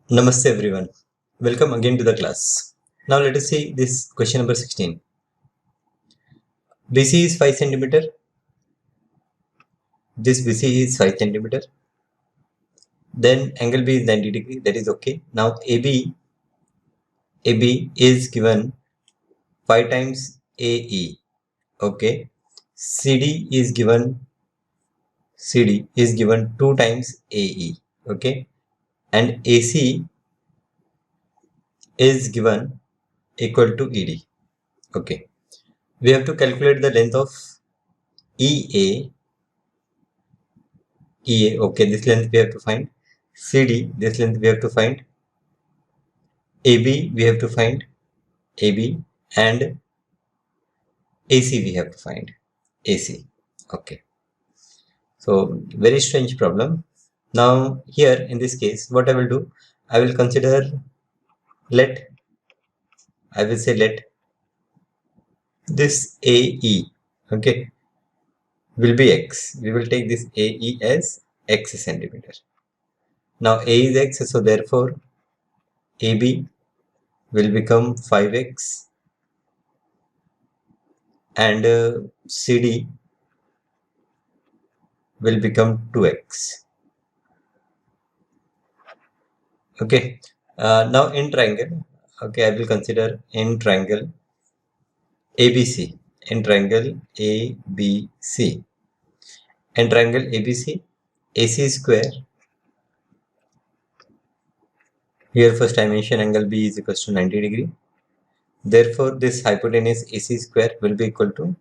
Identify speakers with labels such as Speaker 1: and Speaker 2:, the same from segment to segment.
Speaker 1: Namaste everyone. Welcome again to the class. Now let us see this question number 16. BC is 5 centimeter. This BC is 5 centimeter. Then angle B is 90 degree. That is okay. Now AB is given 5 times AE. Okay. CD is given 2 times AE. Okay. And AC is given equal to ED. Okay. We have to calculate the length of EA. Okay, this length we have to find. CD, this length we have to find. AB, we have to find. AB. And AC, we have to find. AC. Okay. So, very strange problem. Now, here in this case, what I will do, I will consider let this AE, okay, will be X. We will take this AE as X centimeter. Now, A is X, so therefore, AB will become 5X and CD will become 2X. Okay. Now in triangle, okay, I will consider in triangle ABC. In triangle ABC. In triangle ABC, AC square. Here first dimension angle B is equal to 90 degree. Therefore, this hypotenuse AC square will be equal to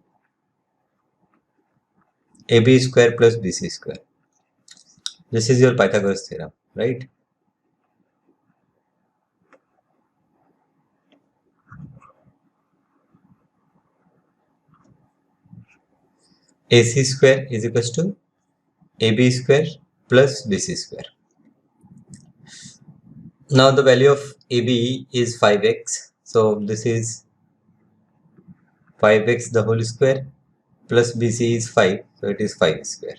Speaker 1: AB square plus BC square. This is your Pythagoras theorem, right? AC square is equal to AB square plus BC square. Now the value of AB is 5x. So this is 5x the whole square plus BC is 5. So it is 5 square.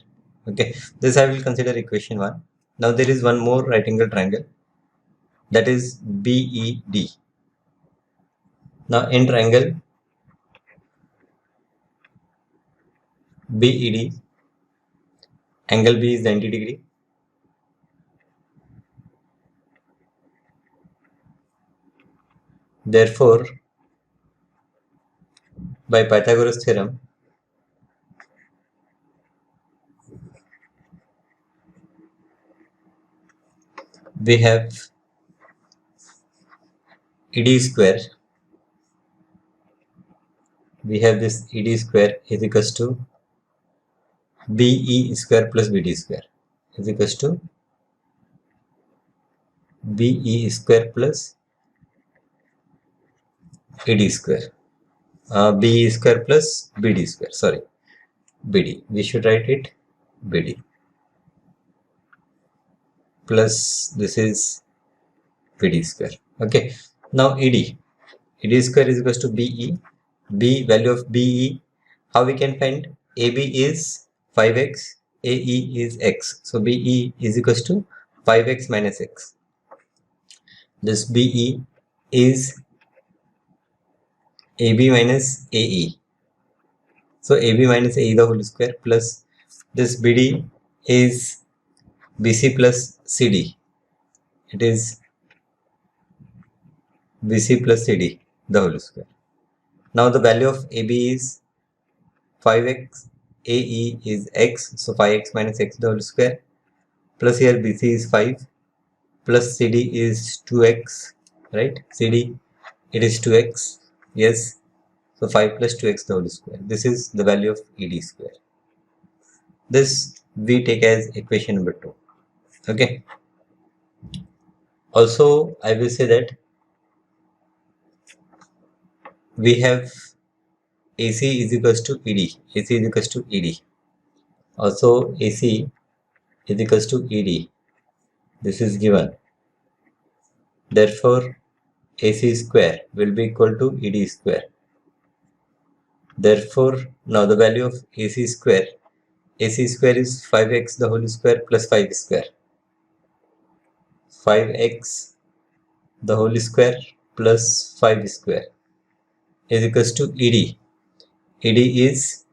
Speaker 1: Okay. This I will consider equation 1. Now there is one more right angle triangle, that is BED. Now in triangle BED, angle B is 90 degree. Therefore, by Pythagoras theorem, we have ED square. We have this ED square is equals to BE square plus BD square is equals to BE square plus AD square. BE square plus BD square. Sorry, BD. We should write it BD. Plus this is BD square. Okay. Now ED. ED square is equals to BE. B value of BE. How we can find? AB is 5x. AE is x. So BE is equals to 5x minus x. This BE is AB minus AE. So AB minus AE the whole square plus this BD is BC plus CD. It is BC plus CD the whole square. Now the value of AB is 5x, AE is x, so 5x minus x the whole square plus here BC is 5 plus CD is 2x, right? CD it is 2x, yes. So 5 plus 2x the whole square. This is the value of ED square. This we take as equation number 2. Okay. Also, I will say that we have AC is equals to ED. AC is equals to ED. Also, AC is equals to ED. This is given. Therefore, AC square will be equal to ED square. Therefore, now the value of AC square is 5x the whole square plus 5 square. 5x the whole square plus 5 square is equals to ED. ED is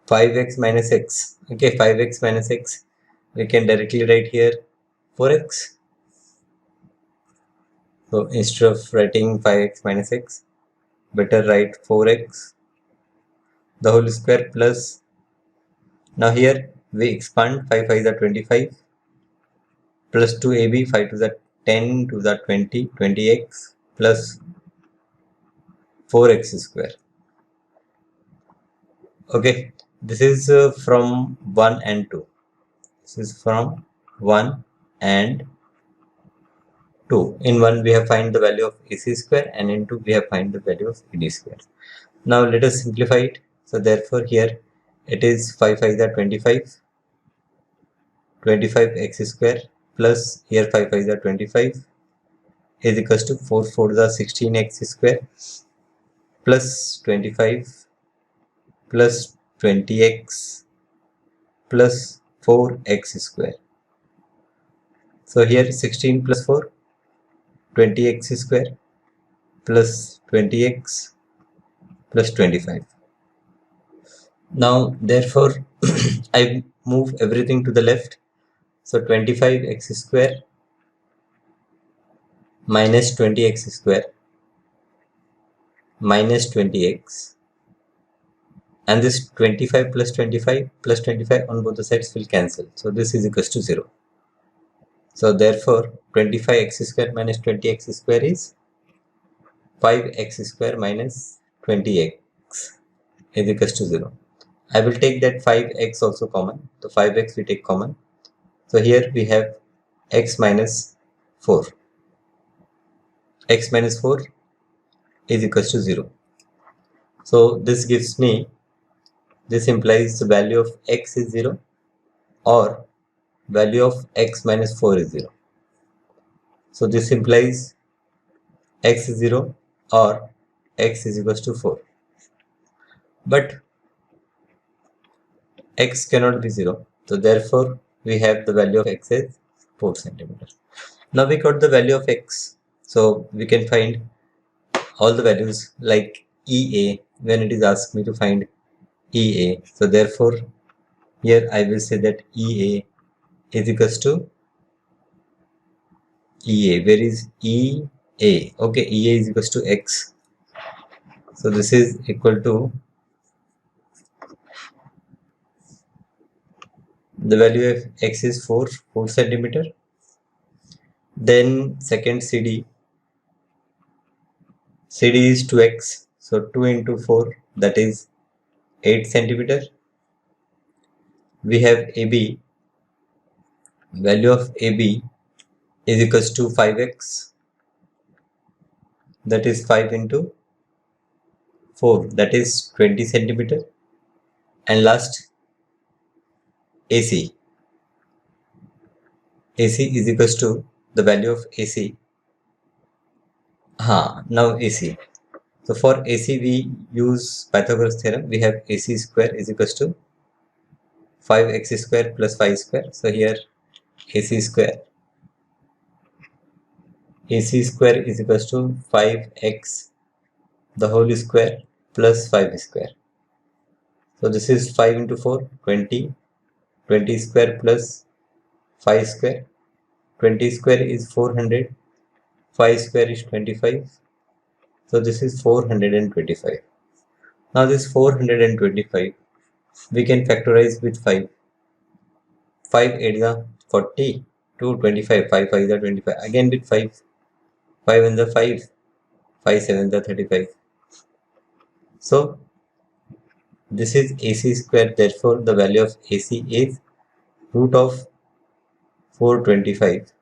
Speaker 1: 5x minus x. Okay, 5x minus x. We can directly write here 4x. So instead of writing 5x minus x, better write 4x the whole square plus. Now here we expand 5 5 is 25 plus 2ab 5 to the 10 to the 20 20x plus 4x square. Okay, this is from 1 and 2. This is from 1 and 2. In 1 we have find the value of AC square and in 2 we have find the value of ED square. Now let us simplify it. So therefore here it is 5 5 is 25 25x square plus here 5 5 is 25 is equals to 4 4 is 16x square plus 25 plus 20x plus 4x square. So here 16 plus 4 20x square plus 20x plus 25. Now therefore I move everything to the left. So 25x square minus 20x square minus 20x, and this 25 plus 25 plus 25 on both the sides will cancel. So this is equals to 0. So therefore 25x square minus 20x square is 5x square minus 20x is equals to 0. I will take that 5x also common. So 5x we take common. So here we have x minus 4. X minus 4 is equals to 0. So this gives me, this implies the value of x is 0 or value of x minus 4 is 0. So this implies x is 0 or x is equals to 4. But x cannot be 0. So therefore we have the value of x as 4 centimeters. Now we got the value of x. So we can find all the values like EA when it is asked me to find EA. So therefore here I will say that EA is equals to EA. Where is EA? Okay, EA is equals to x. So this is equal to the value of x is 4 centimeter. Then second CD is 2x. So 2 into 4, that is 8 centimeter. We have AB. Value of AB is equals to 5x. That is 5 into 4, that is 20 centimeter. And last AC. AC is equals to the value of AC. Now AC. So for AC we use Pythagoras theorem. We have AC square is equals to 5x square plus 5 square. So here AC square is equals to 5x the whole square plus 5 square. So this is 5 into 4, 20. 20 square plus 5 square. 20 square is 400. 5 square is 25. So this is 425. Now this 425 we can factorize with 5. 5 8 is 40. 2 25. 5 5 is 25. Again with 5. 5 and the 5. 5 7 is 35. So this is AC square. Therefore the value of AC is root of 425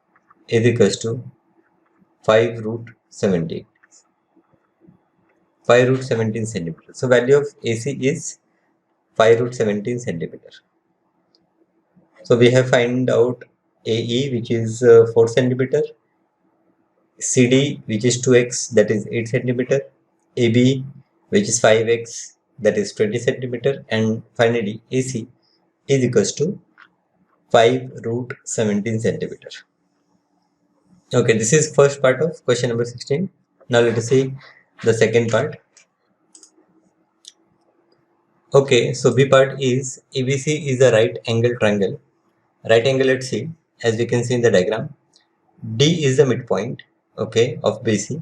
Speaker 1: is equals to 5 root 17. 5 root 17 centimeter. So value of AC is 5 root 17 centimeter. So we have find out AE which is 4 centimeter, CD which is 2x that is 8 centimeter, AB which is 5x that is 20 centimeter, and finally AC is equals to 5 root 17 centimeter. Okay, this is first part of question number 16. Now let us see the second part. Okay, so B part is ABC is a right angle triangle. Right angle at C, as we can see in the diagram. D is the midpoint, okay, of BC.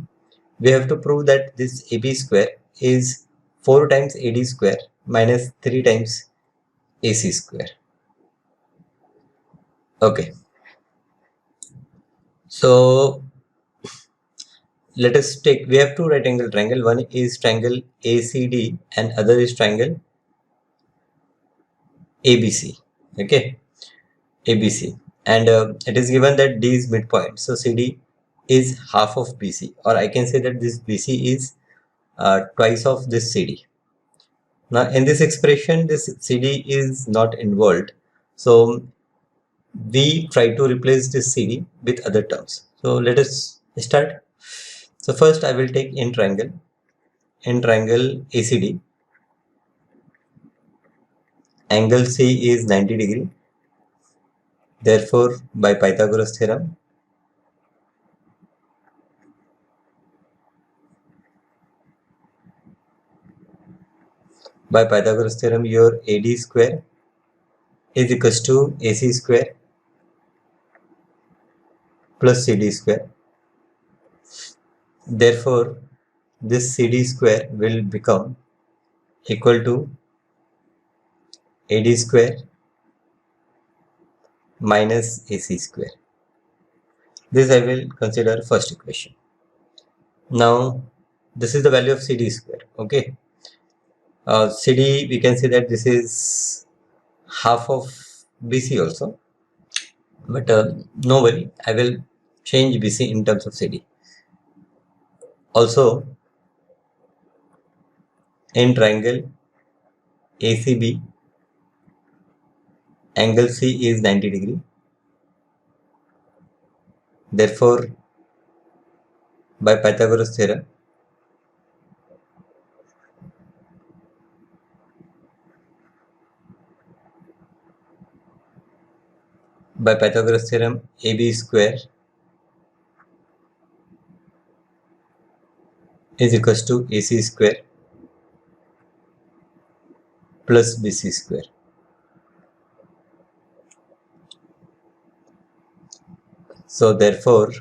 Speaker 1: We have to prove that this AB square is 4 times AD square minus 3 times AC square. Okay, so let us take, we have two right angle triangle. One is triangle ACD and other is triangle ABC. Okay, ABC, and it is given that D is midpoint, so CD is half of BC, or I can say that this BC is twice of this CD. Now in this expression, this CD is not involved, so we try to replace this CD with other terms. So let us start. So first I will take in triangle ACD, angle C is 90 degree. Therefore, by Pythagoras theorem, your AD square is equals to AC square plus CD square. Therefore, this CD square will become equal to AD square minus AC square. This I will consider first equation. Now, this is the value of CD square. Okay, CD, we can say that this is half of BC also, but no worry, I will change BC in terms of CD. Also, in triangle ACB, angle C is 90 degree. Therefore, by Pythagoras theorem, AB square is equals to AC square plus BC square. So therefore,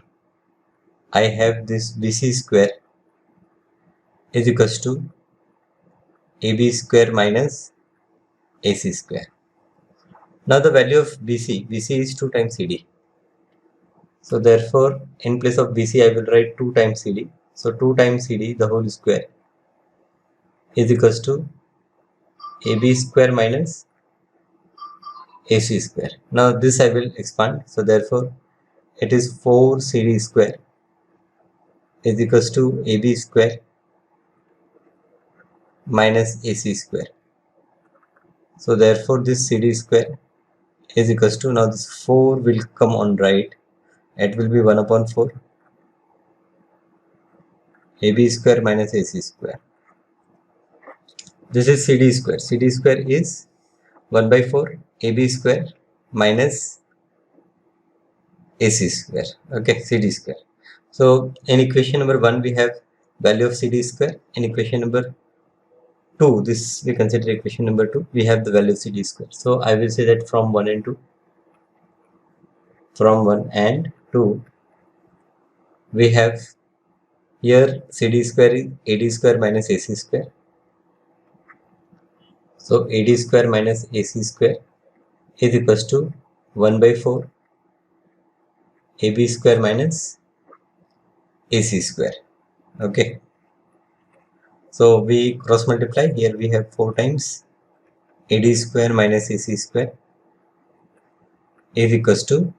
Speaker 1: I have this BC square is equals to AB square minus AC square. Now the value of BC is 2 times CD. So therefore, in place of BC, I will write 2 times CD. So 2 times CD, the whole square, is equals to AB square minus AC square. Now this I will expand. So therefore, it is 4 CD square is equals to AB square minus AC square. So therefore, this CD square is equals to, now this 4 will come on right. It will be 1 upon 4 AB square minus AC square. This is CD square. CD square is 1 by 4 AB square minus AC square. Okay, CD square. So in equation number 1, we have value of CD square. In equation number 2, this we consider equation number 2, we have the value of CD square. So I will say that from 1 and 2, we have here CD square is AD square minus AC square. So AD square minus AC square is equals to 1 by 4 AB square minus AC square. Okay. So we cross multiply. Here we have 4 times AD square minus AC square is equals to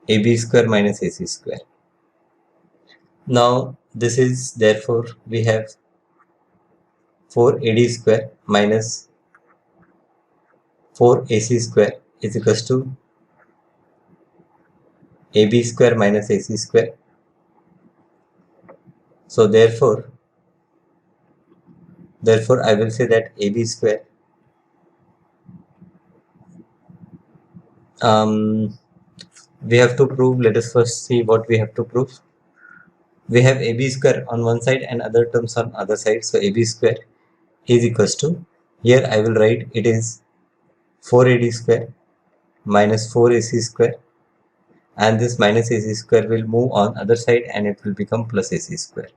Speaker 1: AB square minus AC square. Now this is, therefore we have 4 AD square minus 4 AC square is equals to AB square minus AC square. So therefore I will say that AB square we have to prove. Let us first see what we have to prove. We have AB square on one side and other terms on other side. So AB square is equals to, here I will write it is 4AD square minus 4AC square, and this minus AC square will move on other side and it will become plus AC square.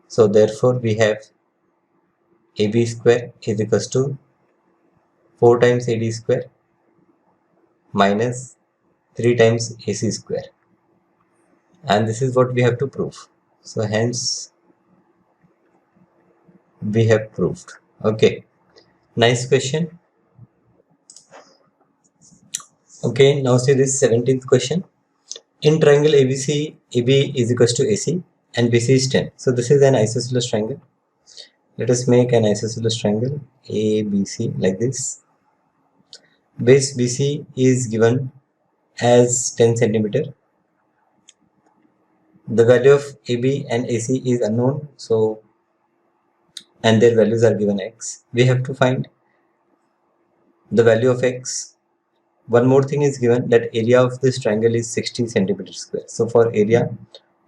Speaker 1: So therefore we have AB square is equals to 4 times AD square minus 3 times AC square, and this is what we have to prove. So hence we have proved. Okay, nice question. Okay, now see this 17th question. In triangle ABC, AB is equals to AC and BC is 10. So this is an isosceles triangle. Let us make an isosceles triangle ABC like this. Base BC is given as 10 centimeter. The value of AB and AC is unknown, so and their values are given x. We have to find the value of x. One more thing is given, that area of this triangle is 60 centimeter square. So for area,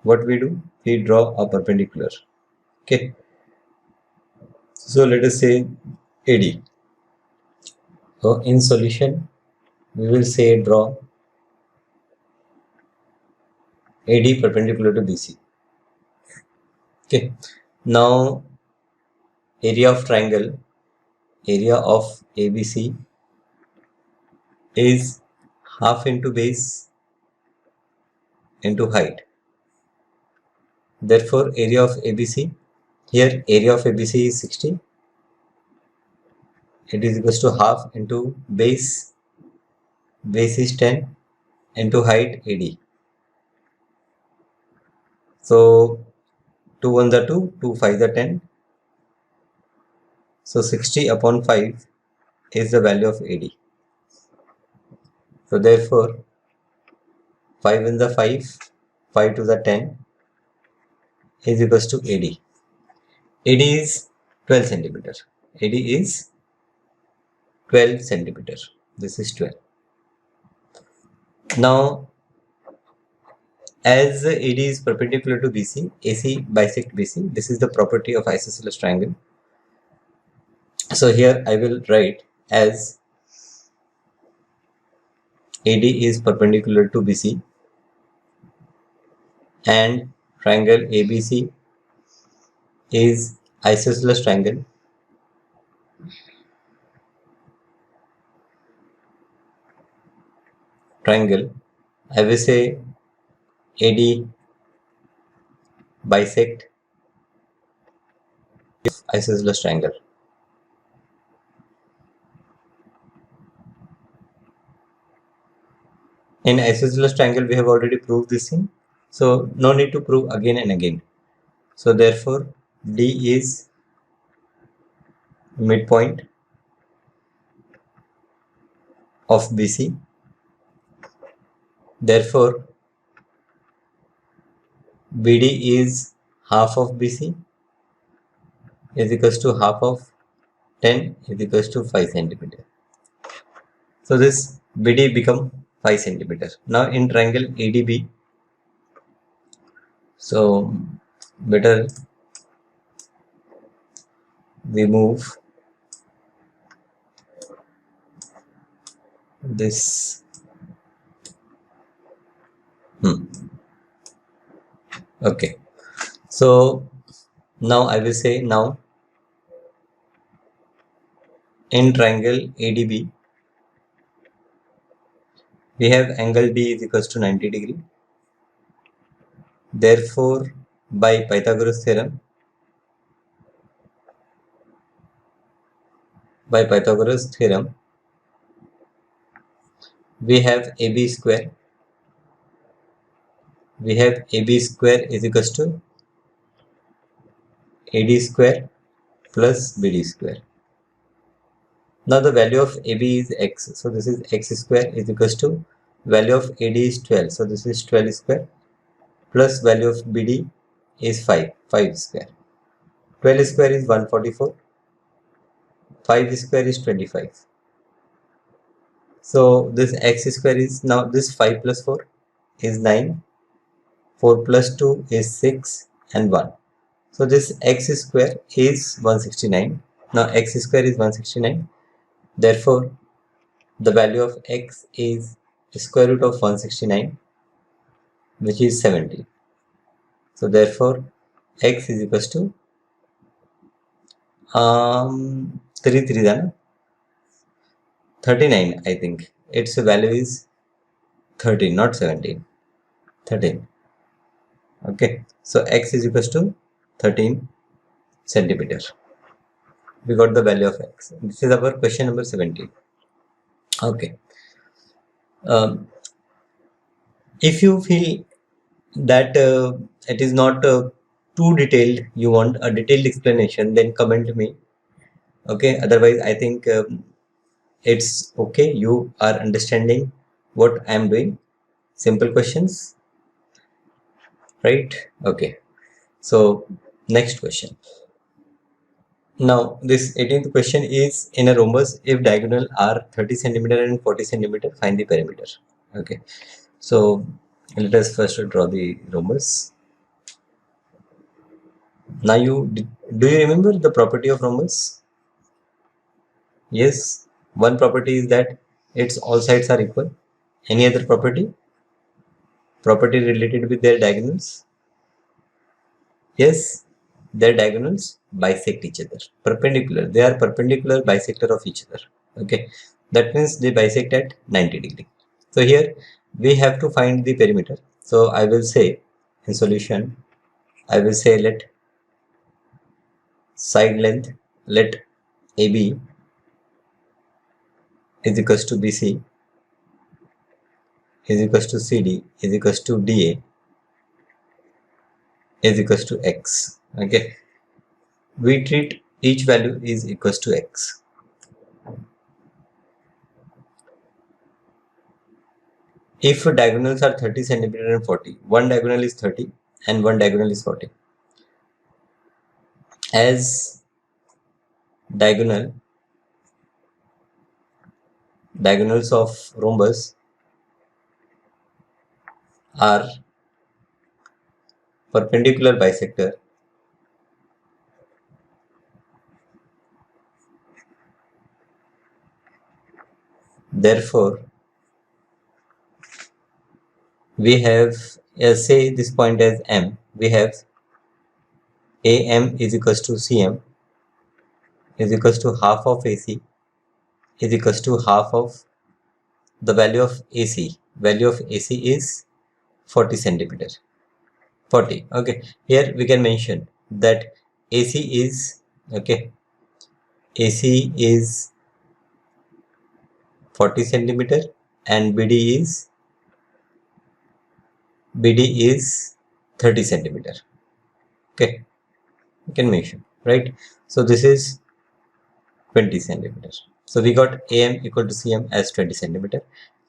Speaker 1: what we do? We draw a perpendicular. Okay. So let us say AD. So in solution, we will say draw AD perpendicular to BC. Okay. Now area of triangle, area of ABC is half into base into height. Therefore area of ABC, here area of ABC is 60. It is equals to half into base is 10 into height AD. So 2 1 are 2, 2 5 are 10. So 60 upon 5 is the value of AD. So therefore 5 in the 5, 5 to the 10 is equals to AD. AD is 12 centimeter. AD is 12 centimeter. This is 12. Now as AD is perpendicular to BC, AC bisect BC. This is the property of isosceles triangle. So here I will write as AD is perpendicular to BC and triangle ABC is isosceles triangle. I will say AD bisect isosceles triangle. In isosceles triangle we have already proved this thing, so no need to prove again and again. So therefore D is midpoint of BC. Therefore BD is half of BC is equals to half of 10 is equals to 5 centimeter. So this BD become 5 centimeter. Now in triangle ADB, so better we move this. Okay, so now I will say, now in triangle ADB we have angle D is equals to 90 degree. Therefore by Pythagoras theorem, we have AB square. We have AB square is equals to AD square plus BD square. Now the value of AB is x, so this is x square is equals to value of AD is 12, so this is 12 square plus value of BD is 5 square. 12 square is 144, 5 square is 25. So this x square is now this 5 plus 4, is 9, 4 plus 2 is 6 and 1. So this x square is 169. Now x square is 169. Therefore, the value of x is square root of 169, which is 70. So therefore, x is equals to 3 3 then 39. I think its value is 13, not 17. 13. Okay. So x is equals to 13 centimeter. We got the value of x. This is our question number 17. Okay. If you feel that it is not too detailed, you want a detailed explanation, then comment me. Okay. Otherwise, I think it's okay. You are understanding what I am doing. Simple questions, right? Okay. So next question. Now this 18th question is, in a rhombus, if diagonal are 30 centimeter and 40 centimeter, find the perimeter. Okay. So let us first draw the rhombus. Now do you remember the property of rhombus? Yes. One property is that its all sides are equal. Any other property? Property related with their diagonals? Yes. Their diagonals bisect each other. Perpendicular. They are perpendicular bisector of each other. Okay. That means they bisect at 90 degree. So here we have to find the perimeter. So I will say in solution, I will say let side length, let AB is equals to BC is equals to CD is equals to DA is equals to X. Okay. We treat each value is equals to X. If diagonals are 30 centimeter and 40, one diagonal is 30 and one diagonal is 40. As diagonals of rhombus are perpendicular bisector, therefore we have, say this point as M, we have AM is equals to CM is equals to half of AC is equals to half of the value of AC. Value of AC is 40 centimeter. 40. Okay. Here we can mention that AC is, okay, AC is 40 centimeter and BD is 30 centimeter. Okay. You can mention, right? So this is 20 centimeters. So we got AM equal to CM as 20 centimeter,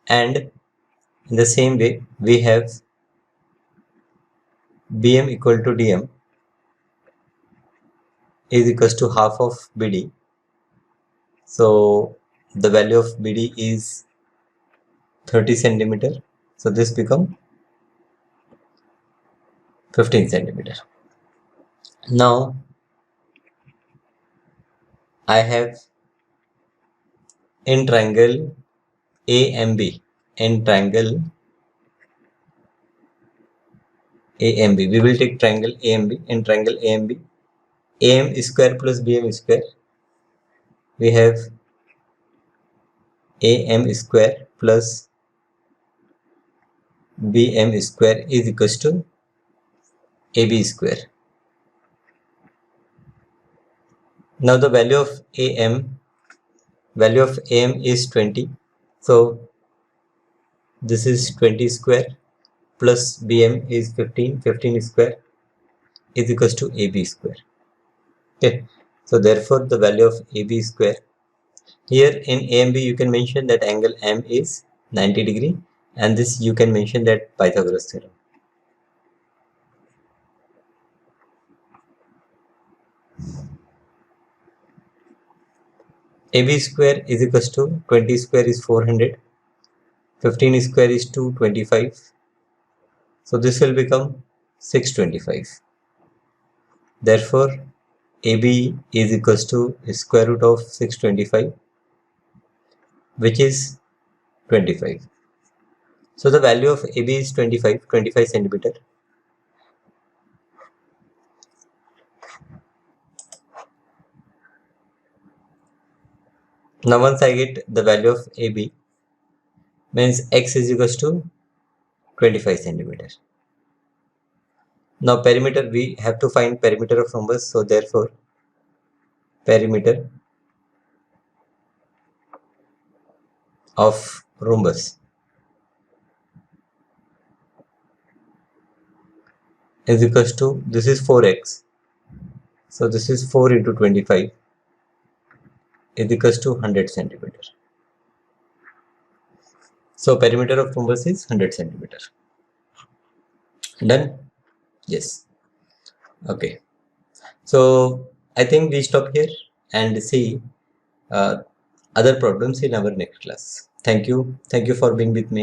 Speaker 1: and in the same way we have BM equal to DM is equals to half of BD. So the value of BD is 30 centimeter. So this become 15 centimeter. Now I have in triangle AMB, in triangle AMB, we will take triangle AMB. In triangle AMB, AM square plus BM square, we have AM square plus BM square is equals to AB square. Now the value of AM is 20. So this is 20 square plus BM is 15. 15 square is equals to AB square. Okay. So therefore the value of AB square, here in AMB you can mention that angle M is 90 degree, and this you can mention that Pythagoras theorem. AB square is equals to 20 square is 400, 15 square is 225, So this will become 625. Therefore, AB is equals to square root of 625, which is 25. So the value of AB is 25 centimeter. Now once I get the value of AB, means x is equals to 25 centimeter. Now perimeter, we have to find perimeter of rhombus, so therefore perimeter of rhombus is equals to, this is 4x, so this is 4 into 25 is equals to 100 centimeter. So perimeter of rhombus is 100 centimeter. Done? Yes. Okay. So I think we stop here and see other problems in our next class. Thank you. Thank you for being with me.